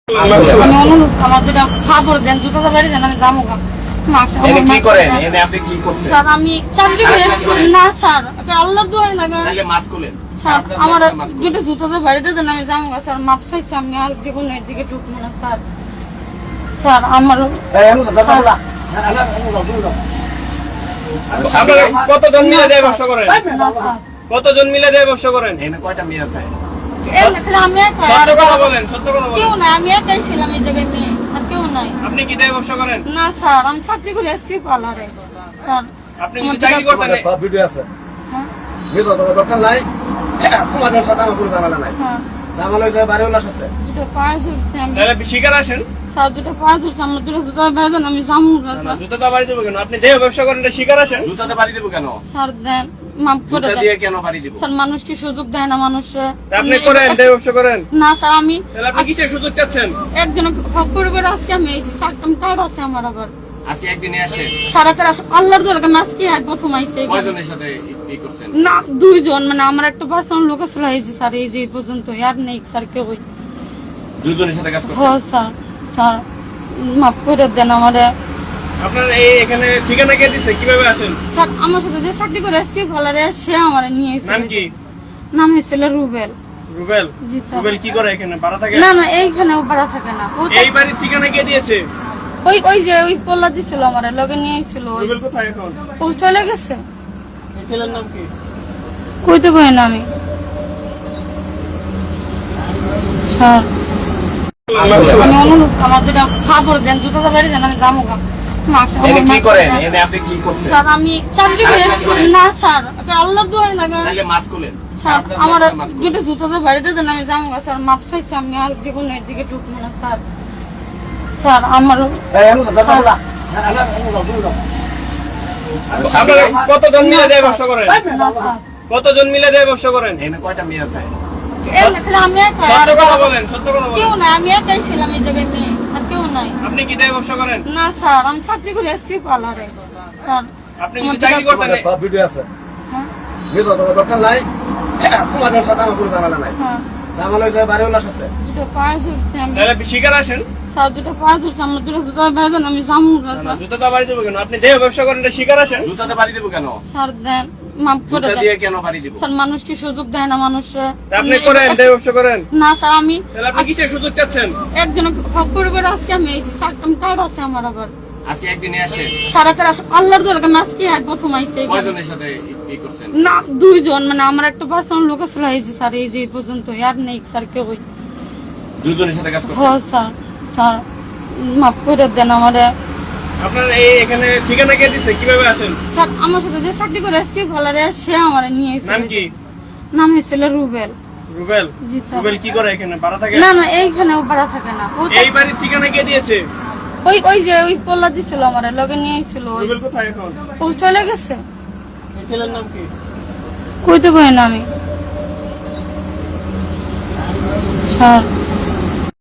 আমি অনুরোধ আমার যেটা খবর দেন জুতাটা বাড়ি দেন আমি যাবো কি করেন এনে আপনি কি করছেন? স্যার আমি চাকরি করি না স্যার আল্লাহর দোহাই লাগে তাহলে মাস্ক খুলেন। স্যার আমার দুটো জুতাটা বাড়িতে দেন আমি যাবো স্যার মাপ চাইছি আমি আর জীবনে এদিকে ঢুকবো না স্যার। স্যার আমার আপনারা কতজন মিলে দেয় ব্যবসা করেন? না স্যার কতজন মিলে দেয় ব্যবসা করেন? এনে কয়টা মেয়ে আছে? আমি একা সত্য কথা বলেন, সত্য কথা কেউ বলেন। নাই আমি একাই ছিলাম এই জায়গায় মেয়ে আর কেউ নাই। আপনি কি দেয় ব্যবসা করেন? না স্যার আমি চাকরি করি এসপি পার্লারে স্যার। আপনি যদি চাকরি করতেন সব ভিডিও আছে হ্যাঁ বুঝলো তো দরকার নাই তোমাদের সাথে আমার কোনো ঝামেলা নাই স্যার ঝামেলা হয়েছে বাড়িওয়ালার সাথে দুটো পায়ে ধরছে আমি তাহলে শিকার আসেন। স্যার দুটো পায়ে ধরছে আমার দুটো জুতা বাড়ি দেন আমি যাবো স্যার। জুতা তো বাড়ি দেবো কেন? আপনি যে ব্যবসা করেন এটা শিকার আসেন। জুতাতে বাড়ি দেব কেন? স্যার দেন মাফ করে জুতা দেন দিয়ে কেন বাড়ি দেব? স্যার মানুষকে সুযোগ দেয় না মানুষে। তা আপনি করেন, দেয় ব্যবসা করেন। না স্যার আমি তাহলে আপনি কিসের সুযোগ চাচ্ছেন? একজনে পরিবার আজকে আমি এসেছি স্যার আমি টায়ার্ড আছে আমার আবার আজকে একদিনে আসে স্যার একটা আল্লাহর দোয়ার আমি আজকে এক প্রথম আইসে কয়জনের সাথে ই করছেন? না দুইজন মানে আমার একটা পার্সোনাল লোক আসলে হয়েছে স্যার এই যে এই পর্যন্ত আর নেই স্যার কেউ। দুজনের সাথে কাজ হ করছেন? স্যার স্যার মাফ করে দেন আমারে। আপনার এখানে ঠিকানা কে দিছে? কিভাবে আসেন? স্যার আমার সাথে যে চাকরি করে এসকে ভালারে সে আমার নিয়ে এসেছে। নাম কি? নাম হয়েছিল রুবেল। রুবেল? জি স্যার। রুবেল কি করে এখানে? ভাড়া থাকে? না না এইখানেও ভাড়া থাকে না ও তো- এই বাড়ির ঠিকানা কে দিয়েছে? ওই যে ওই পোল্লা দিছিল আমার লগে নিয়ে এসেছিল ওই রুবেল কোথায় এখন? ও চলে গেছে এই ছেলের নাম কি? কইতে পারি না আমি স্যার। আমি অনুরোধ আমার যেটা খবর দেন জুতাটা বাড়ি দেন আমি যাবো এনে কি করেন এনে আপনি কি করছেন? স্যার আমি চাকরি করি না স্যার আল্লাহর দোহাই লাগে তাহলে মাস্ক খুলেন। স্যার আমার দুটো জুতাটা বাড়িতে দেন আমি যাবো স্যার মাপ চাইছি আমি আর জীবনে এদিকে ঢুকবো না স্যার। স্যার আমার আপনারা কতজন মিলে দেয় ব্যবসা করেন? না স্যার কতজন মিলে দেয় ব্যবসা করেন? এনে কয়টা মেয়ে আছে? আমি একা সত্য কথা বলেন, সত্য কথা কেউ বলেন। নাই আমি একাই ছিলাম এই জায়গায় মেয়ে আর কেউ নাই। আপনি কি দেয় ব্যবসা করেন? না স্যার আমি চাকরি করি এসপি পার্লারে স্যার। আপনি যদি চাকরি করতেন সব ভিডিও আছে হ্যাঁ বুঝলো তো দরকার নাই তোমাদের সাথে আমার কোনো ঝামেলা নাই স্যার ঝামেলা হয়েছে বাড়িওয়ালার সাথে দুটো পায়ে ধরছে আমি তাহলে শিকার আসেন। স্যার দুটো পায়ে ধরছে আমার দুটো জুতা বাড়ি দেন আমি যাবো স্যার। জুতা তো বাড়ি দেবো কেন? আপনি যে ব্যবসা করেন এটা শিকার আসেন। জুতাতে বাড়ি দেব কেন? স্যার দেন মাফ করে জুতা দেন দিয়ে কেন বাড়ি দেব? স্যার মানুষকে সুযোগ দেয় না মানুষে। তা আপনি করেন, দেয় ব্যবসা করেন। না স্যার আমি তাহলে আপনি কিসের সুযোগ চাচ্ছেন? একজনে পরিবার আজকে আমি এসেছি স্যার আমি টায়ার্ড আছে আমার আবার আজকে একদিনে আসে স্যার একটা আল্লাহর দোয়ার আমি আজকে এক প্রথম আইসে কয়জনের সাথে ই করছেন? না দুইজন মানে আমার একটা পার্সোনাল লোক আসলে হয়েছে স্যার এই যে এই পর্যন্ত আর নেই স্যার কেউ। দুজনের সাথে কাজ হ করছেন? স্যার স্যার মাফ করে দেন আমারে। আপনার এখানে ঠিকানা কে দিছে? কিভাবে আসেন? স্যার আমার সাথে যে চাকরি করে এসকে ভালারে সে আমার নিয়ে এসেছে। নাম কি? নাম হয়েছিল রুবেল। রুবেল? জি স্যার। রুবেল কি করে এখানে? ভাড়া থাকে? না না এইখানেও ভাড়া থাকে না ও তো- এই বাড়ির ঠিকানা কে দিয়েছে? ওই যে ওই পোল্লা দিছিল আমার লগে নিয়ে এসেছিল ওই রুবেল কোথায় এখন? ও চলে গেছে এই ছেলের নাম কি? কইতে পারি না আমি স্যার।